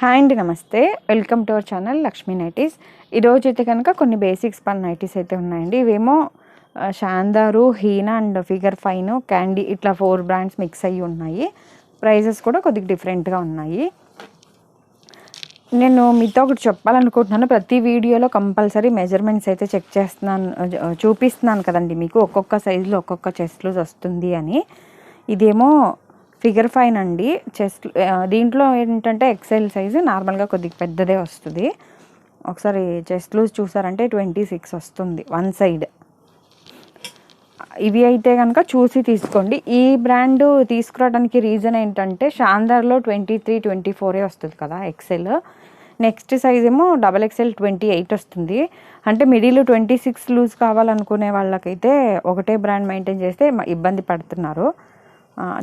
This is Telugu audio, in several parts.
హాయ్ అండి, నమస్తే. Welcome to our channel Lakshmi nighties. ఈరోజు అయితే కనుక కొన్ని బేసిక్స్ పన్ నైటీస్ అయితే ఉన్నాయండి. ఇవేమో శాందారు, Heena and figure fine, candy ఇట్లా 4 బ్రాండ్స్ మిక్స్ అయ్యి ఉన్నాయి. ప్రైజెస్ కూడా కొద్దిగా డిఫరెంట్గా ఉన్నాయి. నేను మీతో ఒకటి చెప్పాలనుకుంటున్నాను. ప్రతి వీడియోలో కంపల్సరీ మెజర్మెంట్స్ అయితే చెక్ చేస్తున్నాను, చూపిస్తున్నాను కదండి మీకు. ఒక్కొక్క సైజులో ఒక్కొక్క చెస్ట్ లూజ్ వస్తుంది అని. ఇదేమో ఫిగర్ ఫైన్ అండి. చెస్ట్ దీంట్లో ఏంటంటే ఎక్సెల్ సైజు నార్మల్గా కొద్దిగా పెద్దదే వస్తుంది. ఒకసారి చెస్ట్ లూజ్ చూసారంటే 26 వస్తుంది వన్ సైడ్. ఇవి అయితే కనుక చూసి తీసుకోండి. ఈ బ్రాండ్ తీసుకురావడానికి రీజన్ ఏంటంటే శాందార్లో 23, 24 వస్తుంది కదా ఎక్సెల్. నెక్స్ట్ సైజ్ ఏమో XXL 28 వస్తుంది. అంటే మిడిల్ 26 లూజ్ కావాలనుకునే వాళ్ళకైతే ఒకటే బ్రాండ్ మెయింటైన్ చేస్తే ఇబ్బంది పడుతున్నారు.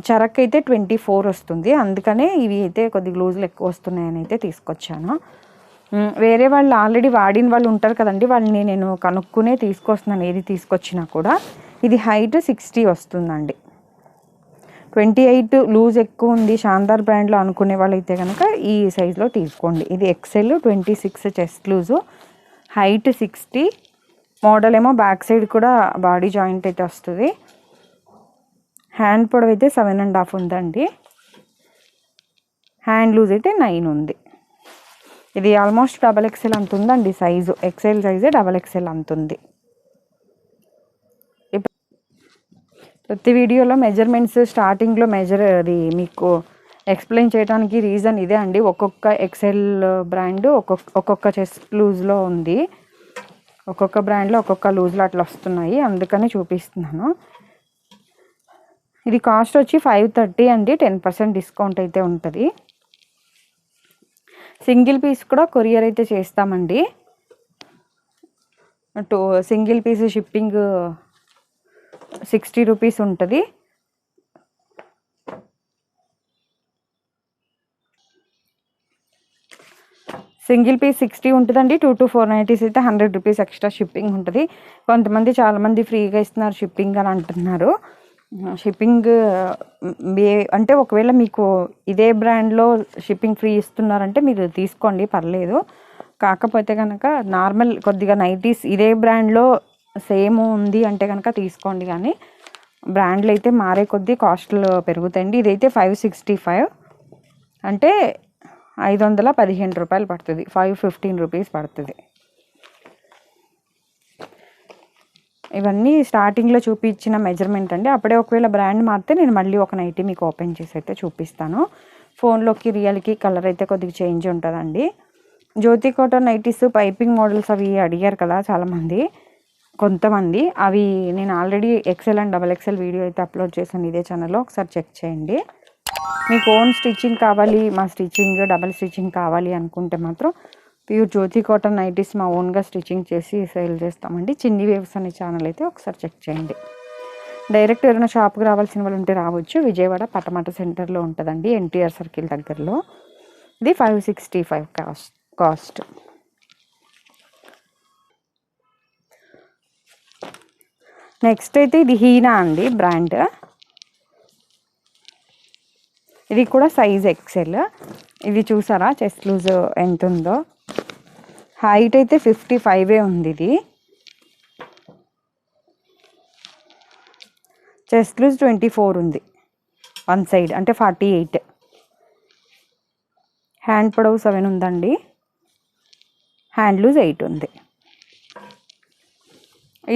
చరక్ అయితే 24 వస్తుంది. అందుకనే ఇవి అయితే కొద్దిగా లూజులు ఎక్కువ వస్తున్నాయని అయితే తీసుకొచ్చాను. వేరే వాళ్ళు ఆల్రెడీ వాడిన వాళ్ళు ఉంటారు కదండి, వాళ్ళని నేను కనుక్కునే తీసుకొస్తున్నాను ఏది తీసుకొచ్చినా కూడా. ఇది హైట్ 60 వస్తుందండి. 28 లూజ్ ఎక్కువ ఉంది శాందార్ బ్రాండ్లో అనుకునే వాళ్ళైతే కనుక ఈ సైజులో తీసుకోండి. ఇది XL 26 chest loose, height 60. Model ఏమో బ్యాక్ సైడ్ కూడా బాడీ జాయింట్ అయితే వస్తుంది. హ్యాండ్ పొడవు అయితే 7.5 ఉందండి. హ్యాండ్ లూజ్ అయితే 9 ఉంది. ఇది ఆల్మోస్ట్ XXL అంత ఉందండి సైజు. ఎక్సెల్ సైజే XXL అంత ఉంది. ప్రతి వీడియోలో మెజర్మెంట్స్ స్టార్టింగ్లో అది మీకు ఎక్స్ప్లెయిన్ చేయడానికి రీజన్ ఇదే అండి. ఒక్కొక్క ఎక్సెల్ బ్రాండ్ ఒక్కొక్క చెస్ట్ లూజ్లో ఉంది. ఒక్కొక్క బ్రాండ్లో ఒక్కొక్క లూజ్లో అట్లా వస్తున్నాయి, అందుకని చూపిస్తున్నాను. ఇది కాస్ట్ వచ్చి 530 అండి. 10% డిస్కౌంట్ అయితే ఉంటుంది. సింగిల్ పీస్ కూడా కొరియర్ అయితే చేస్తామండి. సింగిల్ పీస్ షిప్పింగ్ 60 రూపీస్ ఉంటుంది. సింగిల్ పీస్ 60 ఉంటుందండి. 2 to 4 నైటీస్ అయితే 100 రూపీస్ ఎక్స్ట్రా షిప్పింగ్ ఉంటుంది. కొంతమంది చాలామంది ఫ్రీగా ఇస్తున్నారు షిప్పింగ్ అని అంటున్నారు. షిప్పింగ్ అంటే ఒకవేళ మీకు ఇదే బ్రాండ్లో షిప్పింగ్ ఫ్రీ ఇస్తున్నారంటే మీరు తీసుకోండి, పర్లేదు. కాకపోతే కనుక నార్మల్ కొద్దిగా నైటీస్ ఇదే బ్రాండ్లో సేమ్ ఉంది అంటే కనుక తీసుకోండి. కానీ బ్రాండ్లు అయితే మారే కొద్దీ కాస్ట్లు పెరుగుతాయండి. ఇదైతే 565 అంటే 515 రూపాయలు పడుతుంది. 515 రూపీస్ పడుతుంది. ఇవన్నీ స్టార్టింగ్లో చూపించిన మెజర్మెంట్ అండి. అప్పుడే ఒకవేళ బ్రాండ్ మారితే నేను మళ్ళీ ఒక నైటీ మీకు ఓపెన్ చేసి అయితే చూపిస్తాను. ఫోన్లోకి రియల్కి కలర్ అయితే కొద్దిగా చేంజ్ ఉంటుందండి. జ్యోతి కాటన్ నైటీస్ పైపింగ్ మోడల్స్ అవి అడిగారు కదా చాలామంది, కొంతమంది. అవి నేను already XL and XXL video అయితే అప్లోడ్ చేశాను ఇదే ఛానల్లో, ఒకసారి చెక్ చేయండి. మీకు ఓన్ స్టిచ్చింగ్ కావాలి, మా స్టిచ్చింగ్ డబల్ స్టిచ్చింగ్ కావాలి అనుకుంటే మాత్రం ప్యూర్ జ్యోతి కాటన్ నైటీస్ మా ఓన్గా స్టిచ్చింగ్ చేసి సేల్ చేస్తామండి. చిన్ని వేవ్స్ అనే ఛానల్ అయితే ఒకసారి చెక్ చేయండి. డైరెక్ట్ ఎవరైనా షాప్కి రావాల్సిన వాళ్ళు ఉంటే రావచ్చు. విజయవాడ పటమట సెంటర్లో ఉంటుందండి, NTR సర్కిల్ దగ్గరలో. ఇది 565 కాస్ట్. నెక్స్ట్ అయితే ఇది హీనా అండి బ్రాండ్. ఇది కూడా సైజ్ XL. ఇది చూసారా చెస్ట్ లూజ్ ఎంత ఉందో. హైట్ అయితే 55 ఉంది. ఇది చెస్ట్ లూజ్ 24 ఉంది వన్ సైడ్, అంటే 48. హ్యాండ్ పొడవు 7 ఉందండి. హ్యాండ్ లూజ్ 8 ఉంది.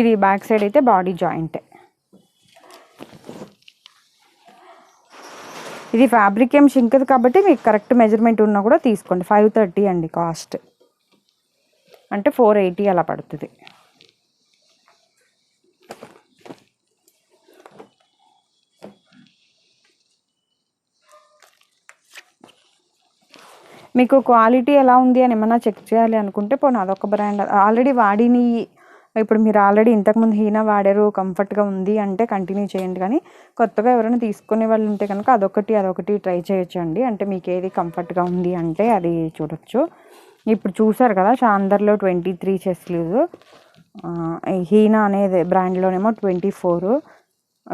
ఇది బ్యాక్ సైడ్ అయితే బాడీ జాయింట్. ఇది ఫ్యాబ్రిక్ ఏం షింకదు కాబట్టి మీకు కరెక్ట్ మెజర్మెంట్ ఉన్నా కూడా తీసుకోండి. 530 అండి కాస్ట్, అంటే 480 అలా పడుతుంది. మీకు క్వాలిటీ ఎలా ఉంది అని ఏమన్నా చెక్ చేయాలి అనుకుంటే పోనీ అదొక బ్రాండ్ ఆల్రెడీ వాడిని, ఇప్పుడు మీరు ఆల్రెడీ ఇంతకుముందు హీనా వాడారు, కంఫర్ట్గా ఉంది అంటే కంటిన్యూ చేయండి. కానీ కొత్తగా ఎవరైనా తీసుకునే వాళ్ళు ఉంటే కనుక అదొకటి ట్రై చేయొచ్చు అండి. అంటే మీకు ఏది కంఫర్ట్గా ఉంది అంటే అది చూడొచ్చు. ఇప్పుడు చూసారు కదా శాందార్లో 23 చెస్ట్ లూజ్, హీనా అనేది బ్రాండ్లోనేమో 24,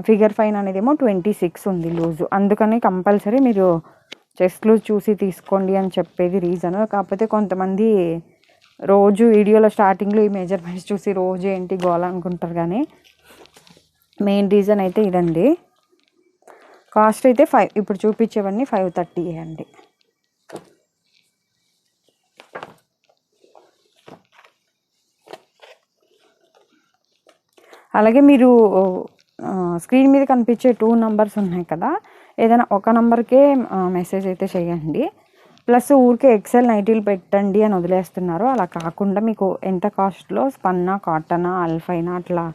ఫిగర్ ఫైన్ అనేదేమో 26 ఉంది లూజు. అందుకని కంపల్సరీ మీరు చెస్ట్ లూజ్ చూసి తీసుకోండి అని చెప్పేది రీజన్. కాకపోతే కొంతమంది రోజు వీడియోలో స్టార్టింగ్లో ఈ మెజర్మెంట్స్ చూసి రోజు ఏంటి గోల అనుకుంటారు, కానీ మెయిన్ రీజన్ అయితే ఇదండి. కాస్ట్ అయితే ఇప్పుడు చూపించేవన్నీ 530 అండి. అలాగే మీరు స్క్రీన్ మీద కనిపించే 2 నంబర్స్ ఉన్నాయి కదా, ఏదైనా ఒక నంబర్కే మెసేజ్ అయితే చేయండి. ప్లస్ ఊరికే ఎక్సెల్ నైటీలు పెట్టండి అని వదిలేస్తున్నారు. అలా కాకుండా మీకు ఎంత కాస్ట్లో స్పన్నా, కాటనా, అల్ఫైనా అట్లా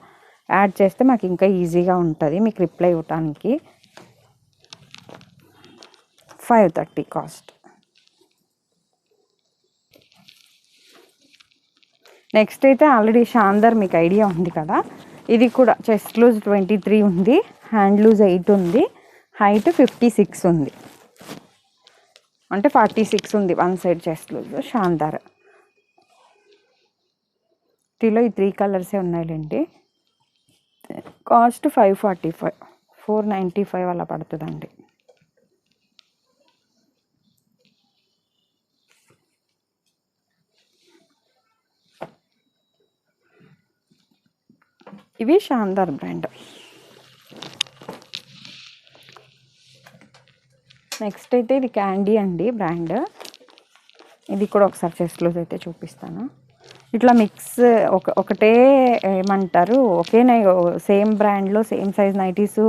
యాడ్ చేస్తే మాకు ఇంకా ఈజీగా ఉంటుంది మీకు రిప్లై ఇవ్వటానికి. 530 కాస్ట్. నెక్స్ట్ అయితే ఆల్రెడీ షాందర్ మీకు ఐడియా ఉంది కదా, ఇది కూడా చెస్ట్ లూజ్ 23 ఉంది, హ్యాండ్ లూజ్ 8 ఉంది, హైట్ 56 ఉంది, అంటే 46 ఉంది వన్ సైడ్ చెస్ట్ లూజ్. షాందార్ టీలో ఈ 3 కలర్సే ఉన్నాయిలేండి. కాస్ట్ 545, 495 అలా పడుతుందండి. ఇవి షాందార్ బ్రాండ్. నెక్స్ట్ అయితే ఇది క్యాండీ అండి బ్రాండ్. ఇది కూడా ఒకసారి చెస్ట్ లూజ్ అయితే చూపిస్తాను. ఇట్లా మిక్స్ ఒకటే ఏమంటారు, ఒకే సేమ్ బ్రాండ్లో సేమ్ సైజ్ నైటీస్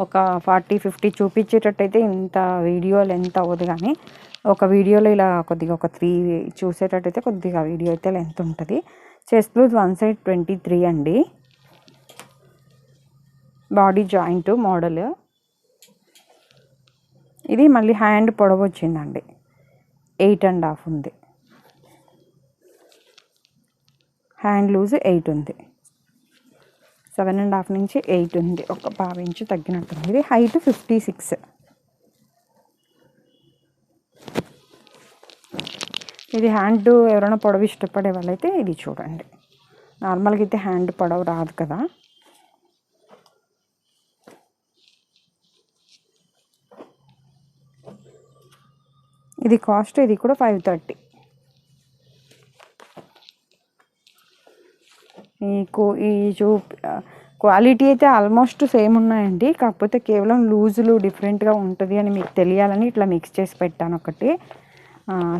ఒక 40-50 చూపించేటట్టయితే ఇంత వీడియో లెంత్ అవ్వదు, కానీ ఒక వీడియోలో ఇలా కొద్దిగా ఒక 3 చూసేటట్టయితే కొద్దిగా వీడియో అయితే లెంత్ ఉంటుంది. చెస్ట్ లూజ్ వన్ సైడ్ 23 అండి. Body joint model. ఇది మళ్ళీ హ్యాండ్ పొడవు వచ్చిందండి, 8.5 ఉంది. హ్యాండ్ లూజ్ 8 ఉంది, 7.5 నుంచి 8 ఉంది, ఒక 1/2 ఇంచు తగ్గినట్టుంది. ఇది హైట్ 56. ఇది హ్యాండ్ ఎవరైనా పొడవు ఇష్టపడే వాళ్ళైతే ఇది చూడండి. నార్మల్గా అయితే హ్యాండ్ పొడవు రాదు కదా. ఇది కాస్ట్, ఇది కూడా 530. క్వాలిటీ అయితే ఆల్మోస్ట్ సేమ్ ఉన్నాయండి, కాకపోతే కేవలం లూజులు డిఫరెంట్గా ఉంటుంది అని మీకు తెలియాలని ఇట్లా మిక్స్ చేసి పెట్టాను ఒకటి.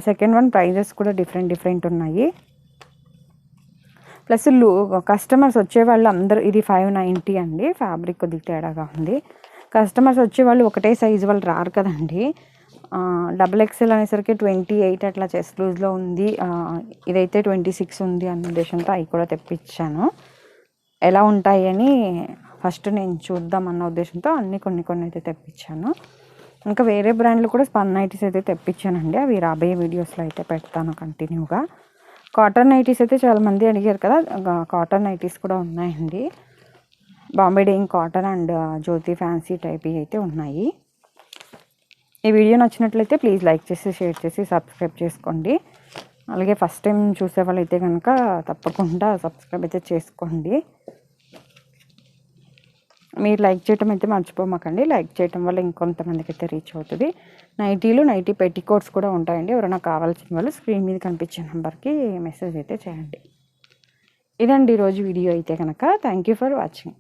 సెకండ్ వన్ ప్రైజెస్ కూడా డిఫరెంట్ ఉన్నాయి. ప్లస్ కస్టమర్స్ వచ్చేవాళ్ళు అందరూ, ఇది 590 అండి. ఫ్యాబ్రిక్ కొద్దిగా తేడాగా ఉంది. కస్టమర్స్ వచ్చేవాళ్ళు ఒకటే సైజు వాళ్ళు రారు కదండి. XXL అనేసరికి 28 అట్లా చెస్ట్ లూజ్లో ఉంది, ఇదైతే 26 ఉంది అన్న ఉద్దేశంతో అవి కూడా తెప్పించాను. ఎలా ఉంటాయి అని ఫస్ట్ నేను చూద్దామన్న ఉద్దేశంతో అన్నీ కొన్ని అయితే తెప్పించాను. ఇంకా వేరే బ్రాండ్లు కూడా స్పన్ నైటీస్ అయితే తెప్పించానండి. అవి రాబోయే వీడియోస్లో అయితే పెడతాను కంటిన్యూగా. కాటన్ నైటీస్ అయితే చాలామంది అడిగారు కదా, కాటన్ నైటీస్ కూడా ఉన్నాయండి. Bombay Dyeing cotton and Jyothi fancy type అయితే ఉన్నాయి. ఈ వీడియో నచ్చినట్లయితే ప్లీజ్ లైక్ చేసి, షేర్ చేసి, సబ్స్క్రైబ్ చేసుకోండి. అలాగే ఫస్ట్ టైం చూసే వాళ్ళైతే కనుక తప్పకుండా సబ్స్క్రైబ్ అయితే చేసుకోండి. మీరు లైక్ చేయటం అయితే మర్చిపోమాకండి. లైక్ చేయటం వల్ల ఇంకొంతమందికి అయితే రీచ్ అవుతుంది. నైటీ పెట్టికోట్స్ కూడా ఉంటాయండి. ఎవరైనా కావాల్సిన వాళ్ళు స్క్రీన్ మీద కనిపించే నెంబర్కి మెసేజ్ అయితే చేయండి. ఇదండి ఈరోజు వీడియో అయితే కనుక. Thank you for watching.